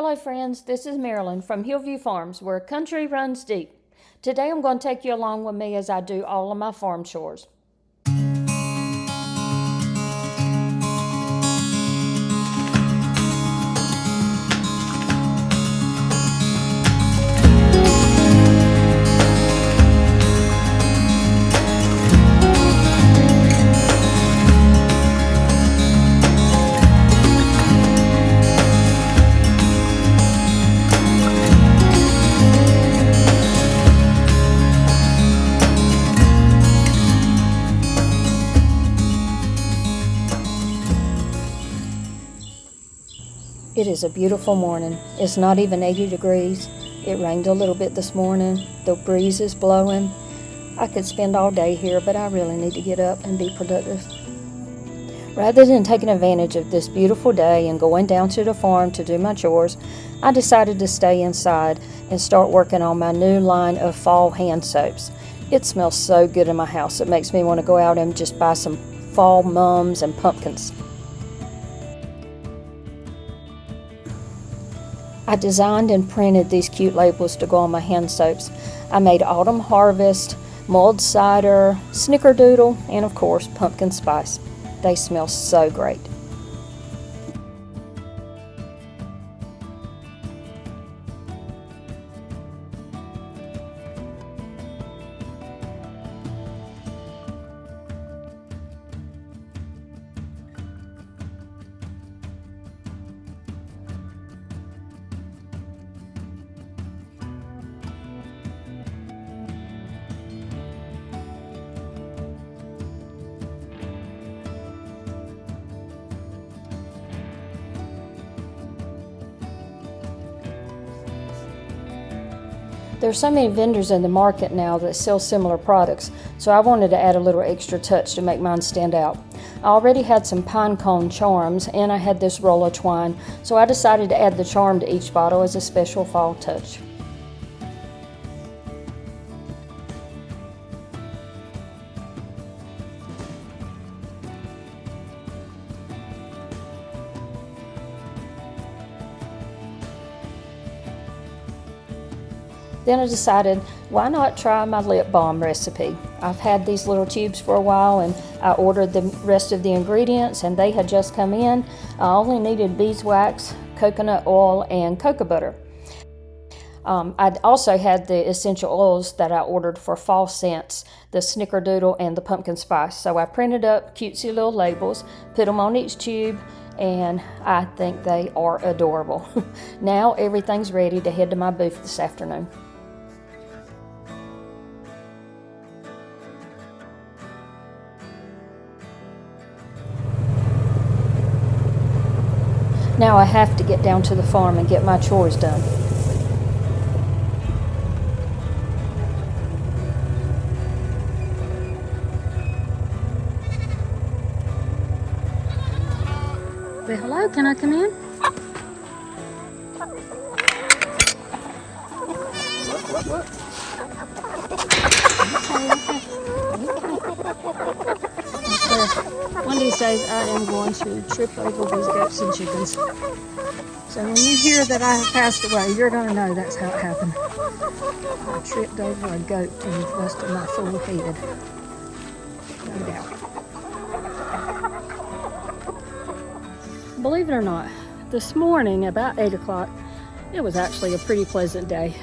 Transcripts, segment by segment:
Hello friends, this is Marilyn from Hillview Farms, where country runs deep. Today I'm going to take you along with me as I do all of my farm chores. It is a beautiful morning. It's not even 80 degrees. It rained a little bit this morning. The breeze is blowing. I could spend all day here, but I really need to get up and be productive. Rather than taking advantage of this beautiful day and going down to the farm to do my chores, I decided to stay inside and start working on my new line of fall hand soaps. It smells so good in my house. It makes me want to go out and just buy some fall mums and pumpkins. I designed and printed these cute labels to go on my hand soaps. I made Autumn Harvest, Mulled Cider, Snickerdoodle, and of course Pumpkin Spice. They smell so great. There's so many vendors in the market now that sell similar products, so I wanted to add a little extra touch to make mine stand out. I already had some pine cone charms and I had this roll of twine, so I decided to add the charm to each bottle as a special fall touch. Then I decided, why not try my lip balm recipe? I've had these little tubes for a while and I ordered the rest of the ingredients and they had just come in. I only needed beeswax, coconut oil, and cocoa butter. I also had the essential oils that I ordered for fall scents, the Snickerdoodle and the pumpkin spice. So I printed up cutesy little labels, put them on each tube, and I think they are adorable. Now everything's ready to head to my booth this afternoon. Now I have to get down to the farm and get my chores done. Well, hello, can I come in? One of these days I am going to trip over these goats and chickens. So when you hear that I have passed away, you're going to know that's how it happened. I tripped over a goat and busted my full head. No doubt. Believe it or not, this morning about 8 o'clock, it was actually a pretty pleasant day.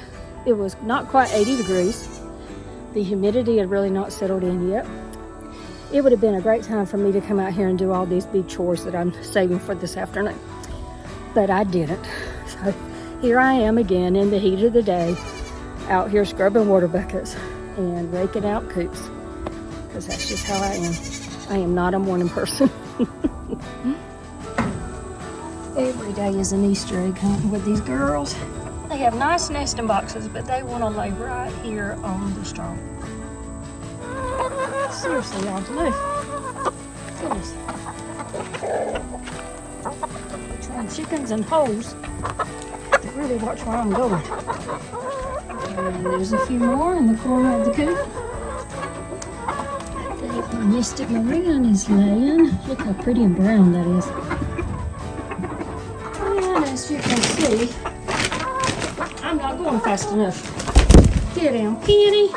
It was not quite 80 degrees. The humidity had really not settled in yet. It would have been a great time for me to come out here and do all these big chores that I'm saving for this afternoon. But I didn't. So here I am again in the heat of the day, out here scrubbing water buckets and raking out coops. Because that's just how I am. I am not a morning person. Every day is an Easter egg hunt with these girls. They have nice nesting boxes, but they want to lay right here on the straw. Seriously, y'all, look. Goodness. Between chickens and hoes, I have to really watch where I'm going. And there's a few more in the corner of the coop. The Mystic Marine is laying. Look how pretty and brown that is. And as you can see, see. I'm not going fast enough. Get down, Penny.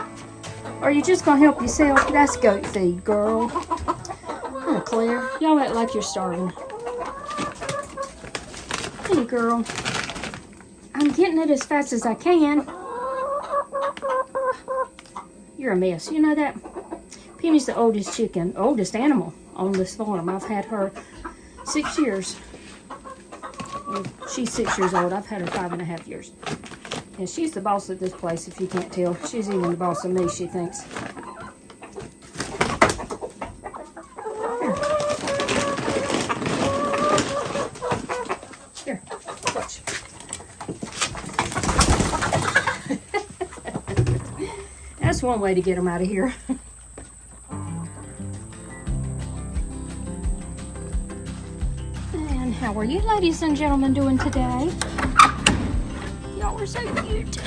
Are you just gonna help yourself? That's goat feed, girl. Oh, Claire, y'all act like you're starving. Hey, girl. I'm getting it as fast as I can. You're a mess, you know that? Penny's the oldest animal on this farm. I've had her 6 years. Well, she's 6 years old. I've had her 5.5 years. And she's the boss of this place, if you can't tell. She's even the boss of me, she thinks. Here, watch. That's one way to get them out of here. And how are you ladies and gentlemen doing today? Y'all are so cute.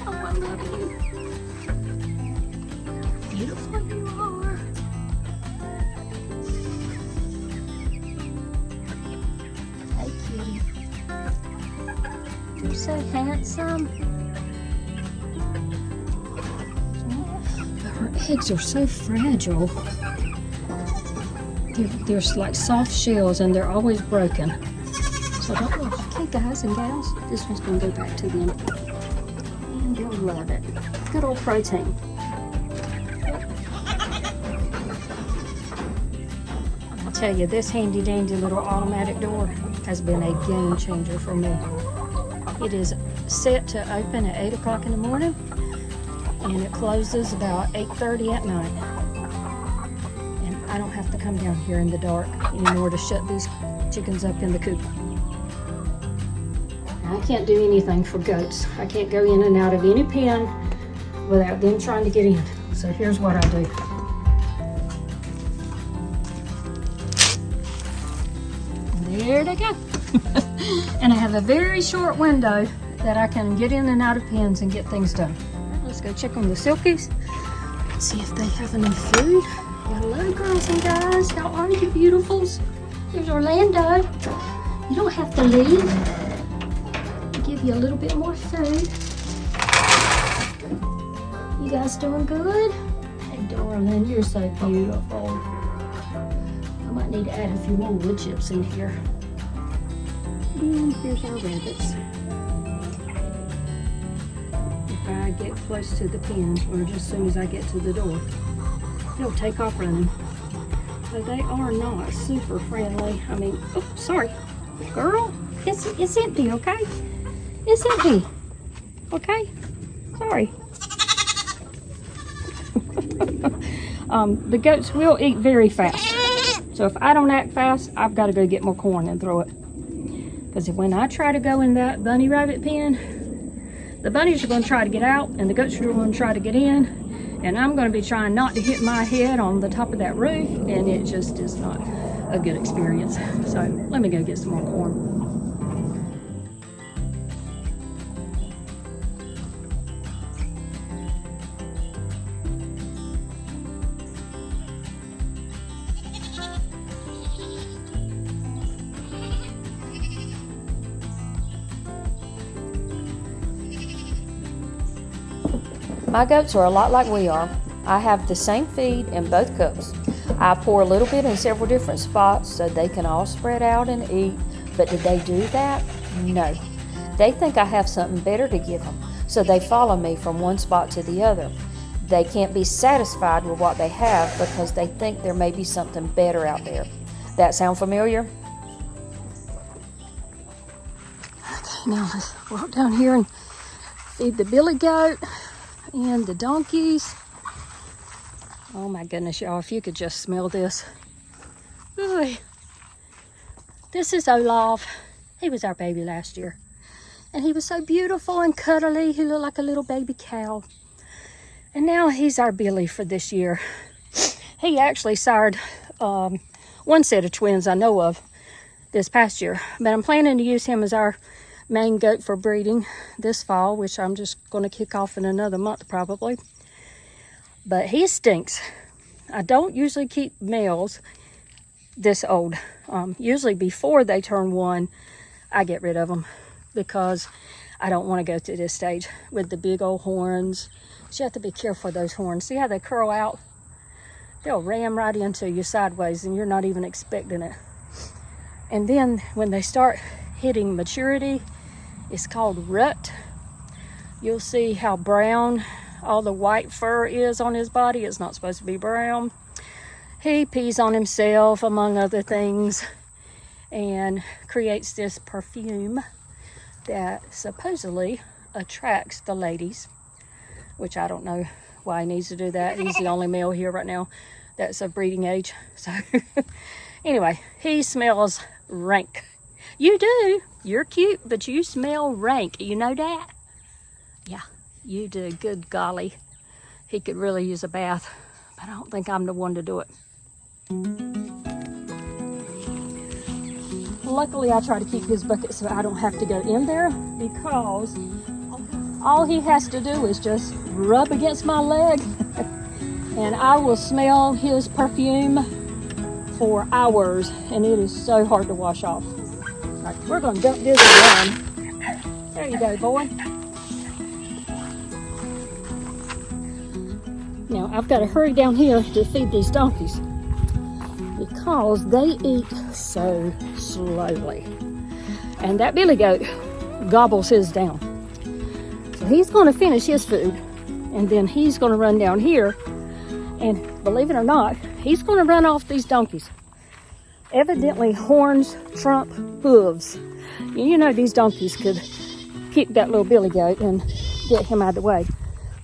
Oh, I love you. Beautiful you are. Hey, kitty. You're so handsome. Her eggs are so fragile. They're like soft shells and they're always broken. So don't worry. Okay, guys and gals, this one's going to go back to them. And you'll love it. Good old protein. I'll tell you, this handy dandy little automatic door has been a game changer for me. It is set to open at 8 o'clock in the morning and it closes about 8:30 at night. And I don't have to come down here in the dark anymore to shut these chickens up in the coop. I can't do anything for goats. I can't go in and out of any pen without them trying to get in. So here's what I do. There they go. And I have a very short window that I can get in and out of pens and get things done. Let's go check on the silkies. See if they have enough food. Hello, girls and guys. How are you, beautifuls? Here's Orlando. You don't have to leave. I'll give you a little bit more food. You guys doing good? Hey, darling, you're so beautiful. I might need to add a few more wood chips in here. And here's our rabbits. If I get close to the pen, or just as soon as I get to the door, they'll take off running. So they are not super friendly. I mean, oh, sorry, girl, it's empty, okay? It's empty, okay? Sorry. The goats will eat very fast. So if I don't act fast, I've got to go get more corn and throw it. Because when I try to go in that bunny rabbit pen, the bunnies are going to try to get out and the goats are going to try to get in. And I'm going to be trying not to hit my head on the top of that roof. And it just is not a good experience. So let me go get some more corn. My goats are a lot like we are. I have the same feed in both cups. I pour a little bit in several different spots so they can all spread out and eat. But did they do that? No. They think I have something better to give them, so they follow me from one spot to the other. They can't be satisfied with what they have because they think there may be something better out there. That sound familiar? Okay, now let's walk down here and feed the billy goat and the donkeys. Oh my goodness, y'all, if you could just smell this. Ooh. This is Olaf. He was our baby last year. And he was so beautiful and cuddly. He looked like a little baby cow. And now he's our Billy for this year. He actually sired one set of twins I know of this past year. But I'm planning to use him as our main goat for breeding this fall, which I'm just going to kick off in another month probably. But he stinks. I don't usually keep males this old. Usually before they turn 1, I get rid of them. because I don't want to go through this stage with the big old horns. So you have to be careful of those horns. See how they curl out? They'll ram right into you sideways and you're not even expecting it. And then when they start hitting maturity, it's called rut. You'll see how brown all the white fur is on his body. It's not supposed to be brown. He pees on himself, among other things, and creates this perfume that supposedly attracts the ladies, which I don't know why he needs to do that. He's the only male here right now that's of breeding age. So anyway, he smells rank. You do. You're cute, but you smell rank. You know that? Yeah, you do. Good golly. He could really use a bath, but I don't think I'm the one to do it. Luckily, I try to keep his bucket so I don't have to go in there, because all he has to do is just rub against my leg and I will smell his perfume for hours, and it is so hard to wash off. All right, we're going to dump this around. There you go, boy. Now, I've got to hurry down here to feed these donkeys because they eat so slowly. And that billy goat gobbles his down. So he's going to finish his food, and then he's going to run down here, and believe it or not, he's going to run off these donkeys. Evidently, horns trump hooves. You know these donkeys could kick that little billy goat and get him out of the way.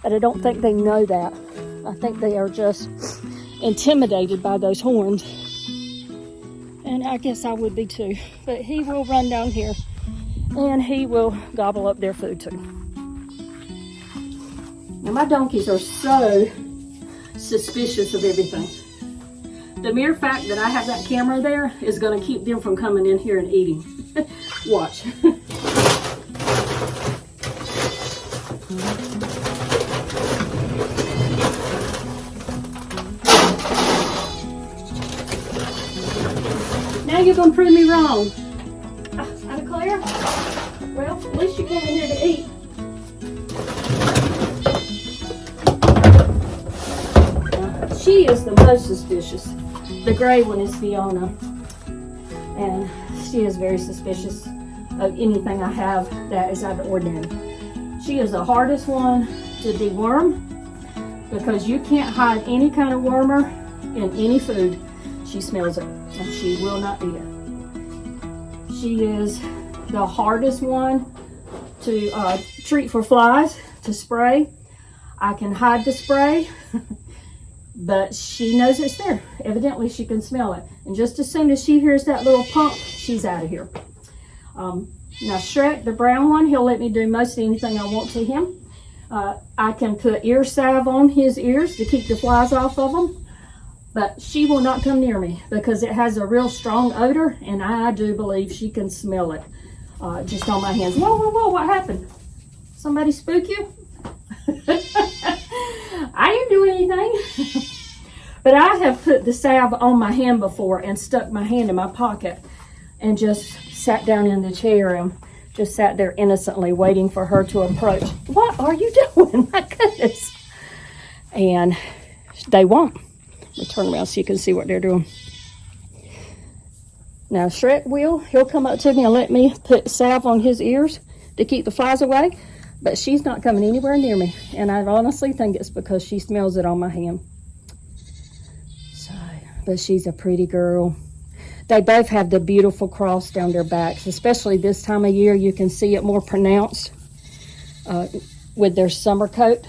But I don't think they know that. I think they are just intimidated by those horns. And I guess I would be too. But he will run down here and he will gobble up their food too. Now my donkeys are so suspicious of everything. The mere fact that I have that camera there is going to keep them from coming in here and eating. Watch. Now you're going to prove me wrong. I declare. Well, at least you came in here to eat. She is the most suspicious. The gray one is Fiona, and she is very suspicious of anything I have that is out of the ordinary. She is the hardest one to deworm because you can't hide any kind of wormer in any food. She smells it and she will not eat it. She is the hardest one to treat for flies, to spray. I can hide the spray. But she knows it's there. Evidently, she can smell it. And just as soon as she hears that little pump, she's out of here. Now, Shrek, the brown one, he'll let me do most anything I want to him. I can put ear salve on his ears to keep the flies off of them. But she will not come near me because it has a real strong odor, and I do believe she can smell it just on my hands. Whoa, whoa, whoa, what happened? Somebody spook you? I didn't do anything. But I have put the salve on my hand before and stuck my hand in my pocket and just sat down in the chair and just sat there innocently waiting for her to approach. What are you doing? My goodness. And they won't. Let me turn around so you can see what they're doing. Now Shrek he'll come up to me and let me put salve on his ears to keep the flies away. But she's not coming anywhere near me. And I honestly think it's because she smells it on my hand. So, but she's a pretty girl. They both have the beautiful cross down their backs. Especially this time of year, you can see it more pronounced with their summer coat.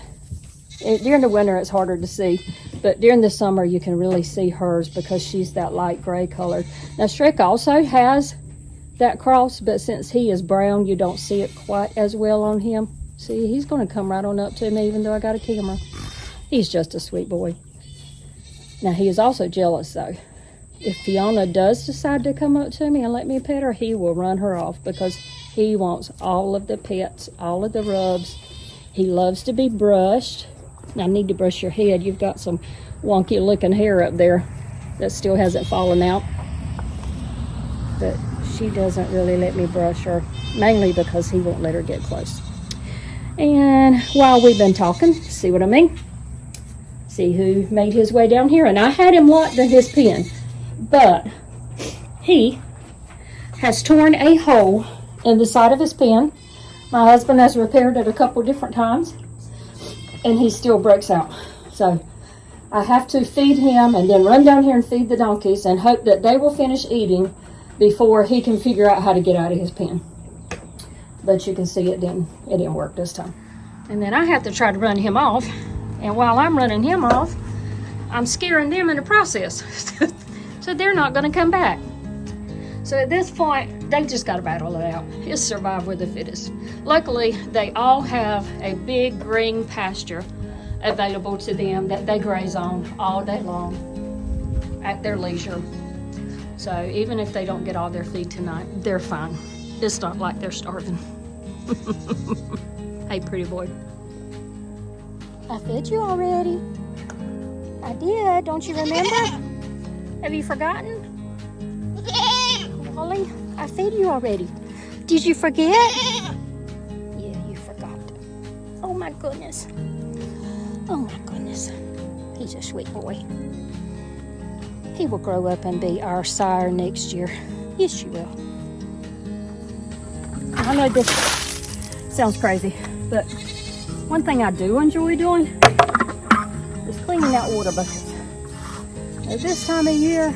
During the winter, it's harder to see. But during the summer, you can really see hers because she's that light gray color. Now, Shrek also has that cross, but since he is brown, you don't see it quite as well on him. See, he's going to come right on up to me even though I got a camera. He's just a sweet boy. Now, he is also jealous, though. If Fiona does decide to come up to me and let me pet her, he will run her off because he wants all of the pets, all of the rubs. He loves to be brushed. I need to brush your head. You've got some wonky-looking hair up there that still hasn't fallen out. But she doesn't really let me brush her, mainly because he won't let her get close. And while we've been talking, see what I mean? See who made his way down here? And I had him locked in his pen, but he has torn a hole in the side of his pen. My husband has repaired it a couple different times, and he still breaks out. So I have to feed him and then run down here and feed the donkeys and hope that they will finish eating before he can figure out how to get out of his pen. But you can see it didn't work this time. And then I have to try to run him off. And while I'm running him off, I'm scaring them in the process. So they're not going to come back. So at this point, they just got to battle it out. It's survive with the fittest. Luckily, they all have a big green pasture available to them that they graze on all day long at their leisure. So even if they don't get all their feed tonight, they're fine. It's not like they're starving. Hey, pretty boy. I fed you already. I did, don't you remember? Have you forgotten? Wally, I fed you already. Did you forget? Yeah, you forgot. Oh my goodness. Oh my goodness. He's a sweet boy. He will grow up and be our sire next year. Yes, you will. I know this sounds crazy, but one thing I do enjoy doing is cleaning out water buckets. At this time of year,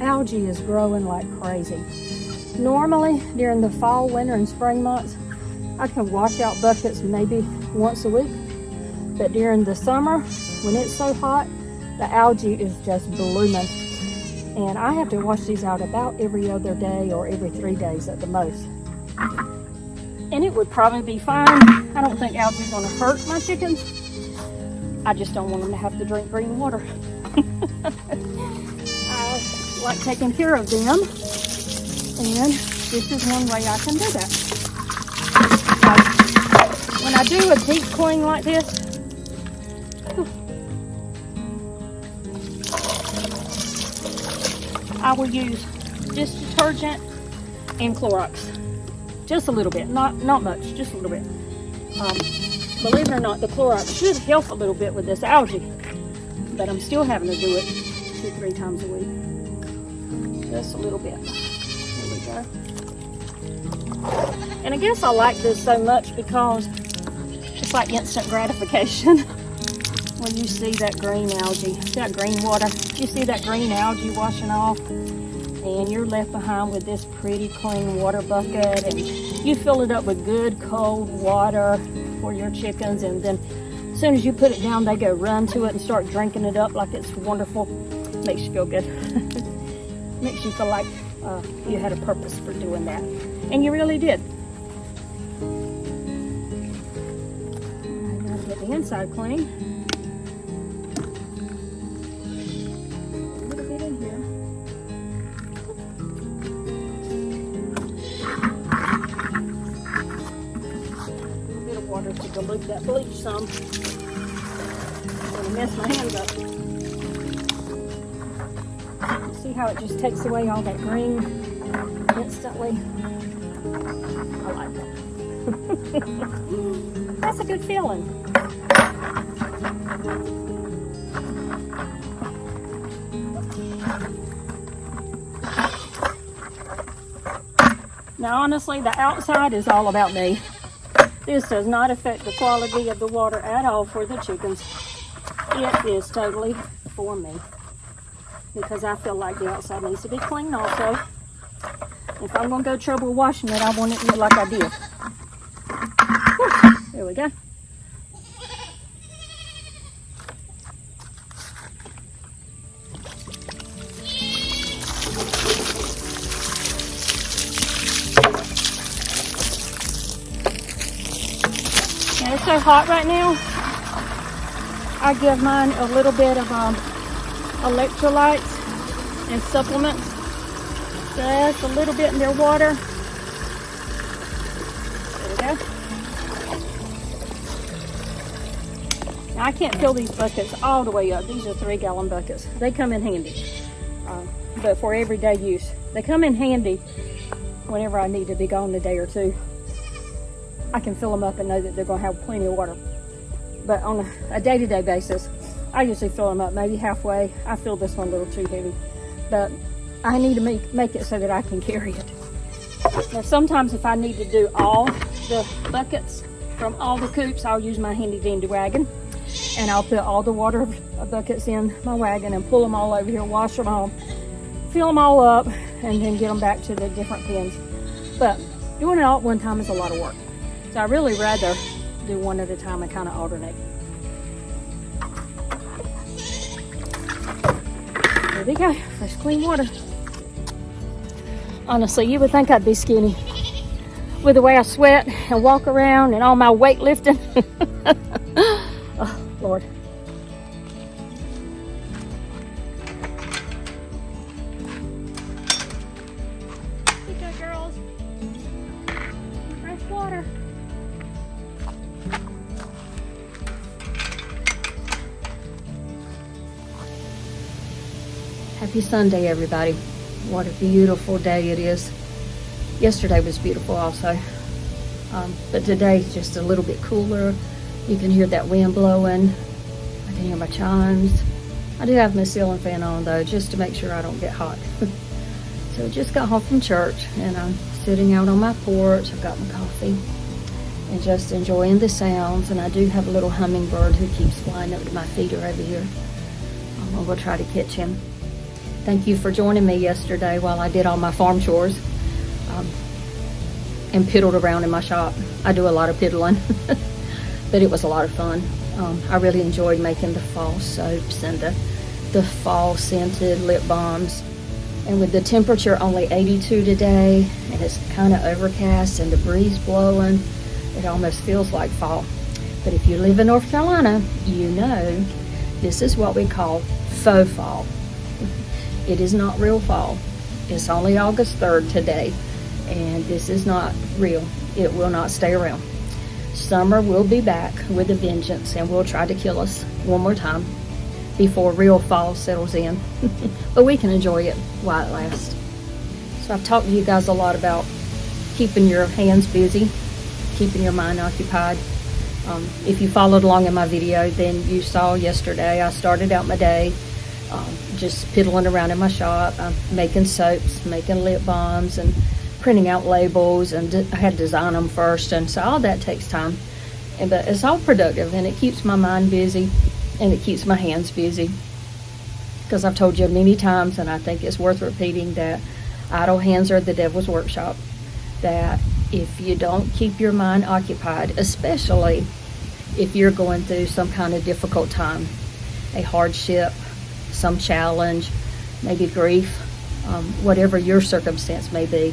algae is growing like crazy. Normally, during the fall, winter, and spring months, I can wash out buckets maybe once a week. But during the summer, when it's so hot, the algae is just blooming. And I have to wash these out about every other day or every 3 days at the most. And it would probably be fine. I don't think algae is going to hurt my chickens. I just don't want them to have to drink green water. I like taking care of them, and this is one way I can do that. So when I do a deep clean like this, I will use dish detergent and Clorox. Just a little bit, not much, just a little bit. Believe it or not, the Clorox should help a little bit with this algae, but I'm still having to do it 2-3 times a week. Just a little bit. There we go. And I guess I like this so much because it's like instant gratification. When you see that green algae, that green water, you see that green algae washing off, and you're left behind with this pretty clean water bucket, and you fill it up with good cold water for your chickens, and then as soon as you put it down, they go run to it and start drinking it up like it's wonderful. Makes you feel good. Makes you feel like you had a purpose for doing that, and you really did. I gotta get the inside clean. To dilute that bleach some. I'm gonna mess my hands up. See how it just takes away all that green instantly? I like that. That's a good feeling. Now honestly, the outside is all about me. This does not affect the quality of the water at all for the chickens. It is totally for me, because I feel like the outside needs to be clean also. If I'm going to go trouble washing it, I want it to look like I did. Whew, there we go. It's so hot right now. I give mine a little bit of electrolytes and supplements. Just a little bit in their water. There we go. Now I can't fill these buckets all the way up. These are 3-gallon buckets. They come in handy, but for everyday use. They come in handy whenever I need to be gone a day or two, I can fill them up and know that they're going to have plenty of water. But on a day-to-day basis, I usually fill them up maybe halfway. I feel this one a little too heavy, but I need to make it so that I can carry it. Now, sometimes if I need to do all the buckets from all the coops, I'll use my handy dandy wagon, and I'll put all the water buckets in my wagon and pull them all over here, wash them all, fill them all up, and then get them back to the different pens. But doing it all at one time is a lot of work. So I really rather do one at a time and kind of alternate. There we go, fresh clean water. Honestly, you would think I'd be skinny with the way I sweat and walk around and all my weight lifting. Oh, Lord. Here you go, girls. Fresh water. Happy Sunday, everybody. What a beautiful day it is. Yesterday was beautiful also. But today's just a little bit cooler. You can hear that wind blowing. I can hear my chimes. I do have my ceiling fan on though, just to make sure I don't get hot. So I just got home from church and I'm sitting out on my porch. I've got my coffee and just enjoying the sounds. And I do have a little hummingbird who keeps flying up to my feet over here. I'm gonna go try to catch him. Thank you for joining me yesterday while I did all my farm chores and piddled around in my shop. I do a lot of piddling, but it was a lot of fun. I really enjoyed making the fall soaps and the fall scented lip balms. And with the temperature only 82 today, and it's kind of overcast and the breeze blowing, it almost feels like fall. But if you live in North Carolina, you know this is what we call faux fall. It is not real fall. It's only August 3rd today, and this is not real. It will not stay around. Summer will be back with a vengeance and will try to kill us one more time before real fall settles in. But we can enjoy it while it lasts. So I've talked to you guys a lot about keeping your hands busy, keeping your mind occupied. If you followed along in my video, then you saw yesterday I started out my day just piddling around in my shop. I'm making soaps, making lip balms, and printing out labels, and I had to design them first, and so all that takes time. But it's all productive, and it keeps my mind busy, and it keeps my hands busy. Because I've told you many times, and I think it's worth repeating, that idle hands are the devil's workshop. That if you don't keep your mind occupied, especially if you're going through some kind of difficult time, a hardship, some challenge, maybe grief, whatever your circumstance may be,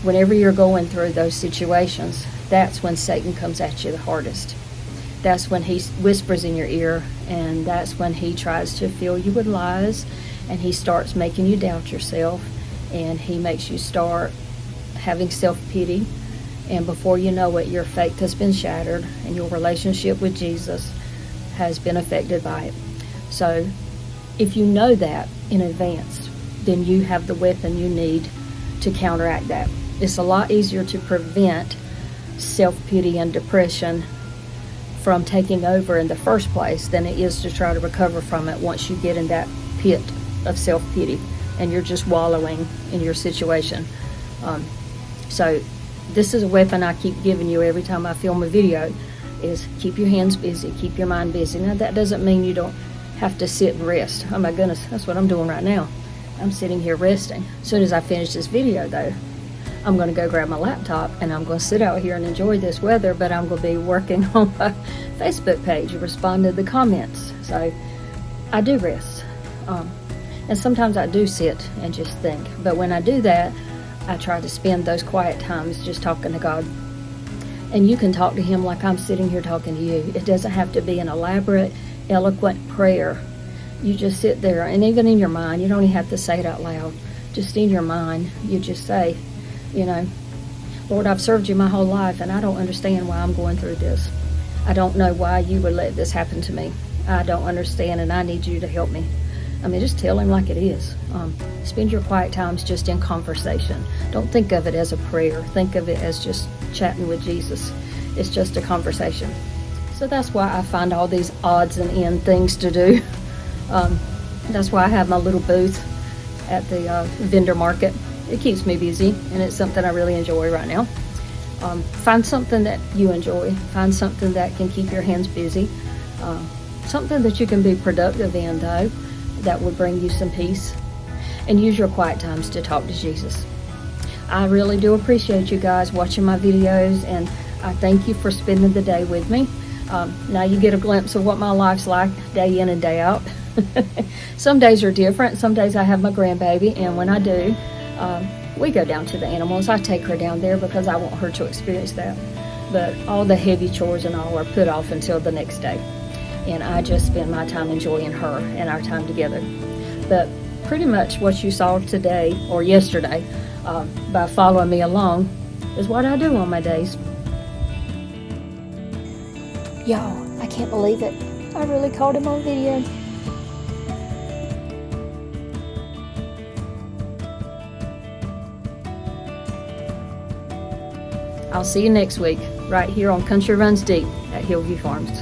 whenever you're going through those situations, that's when Satan comes at you the hardest. That's when he whispers in your ear, and that's when he tries to fill you with lies, and he starts making you doubt yourself, and he makes you start having self-pity, and before you know it, your faith has been shattered and your relationship with Jesus has been affected by it. So if you know that in advance, then you have the weapon you need to counteract that. It's a lot easier to prevent self-pity and depression from taking over in the first place than it is to try to recover from it once you get in that pit of self-pity and you're just wallowing in your situation. So this is a weapon I keep giving you every time I film a video, is keep your hands busy, keep your mind busy. Now that doesn't mean you don't have to sit and rest. Oh my goodness, that's what I'm doing right now. I'm sitting here resting. As soon as I finish this video though, I'm going to go grab my laptop and I'm going to sit out here and enjoy this weather, but I'm going to be working on my Facebook page, respond to the comments. So I do rest. And sometimes I do sit and just think. But when I do that, I try to spend those quiet times just talking to God. And you can talk to him like I'm sitting here talking to you. It doesn't have to be an elaborate, eloquent prayer. You just sit there, and even in your mind, you don't even have to say it out loud. Just in your mind, you just say, you know, Lord, I've served you my whole life, and I don't understand why I'm going through this. I don't know why you would let this happen to me. I don't understand, and I need you to help me. I mean, just tell him like it is. Spend your quiet times just in conversation. Don't think of it as a prayer. Think of it as just chatting with Jesus. It's just a conversation. So that's why I find all these odds and end things to do. That's why I have my little booth at the vendor market. It keeps me busy, and it's something I really enjoy right now. Find something that you enjoy. Find something that can keep your hands busy. Something that you can be productive in, though, that would bring you some peace. And use your quiet times to talk to Jesus. I really do appreciate you guys watching my videos, and I thank you for spending the day with me. Now you get a glimpse of what my life's like day in and day out. Some days are different. Some days I have my grandbaby, and when I do, we go down to the animals. I take her down there because I want her to experience that. But all the heavy chores and all are put off until the next day. And I just spend my time enjoying her and our time together. But pretty much what you saw today or yesterday by following me along is what I do on my days. Y'all, I can't believe it. I really caught him on video. I'll see you next week, right here on Country Runs Deep at Hillview Farms.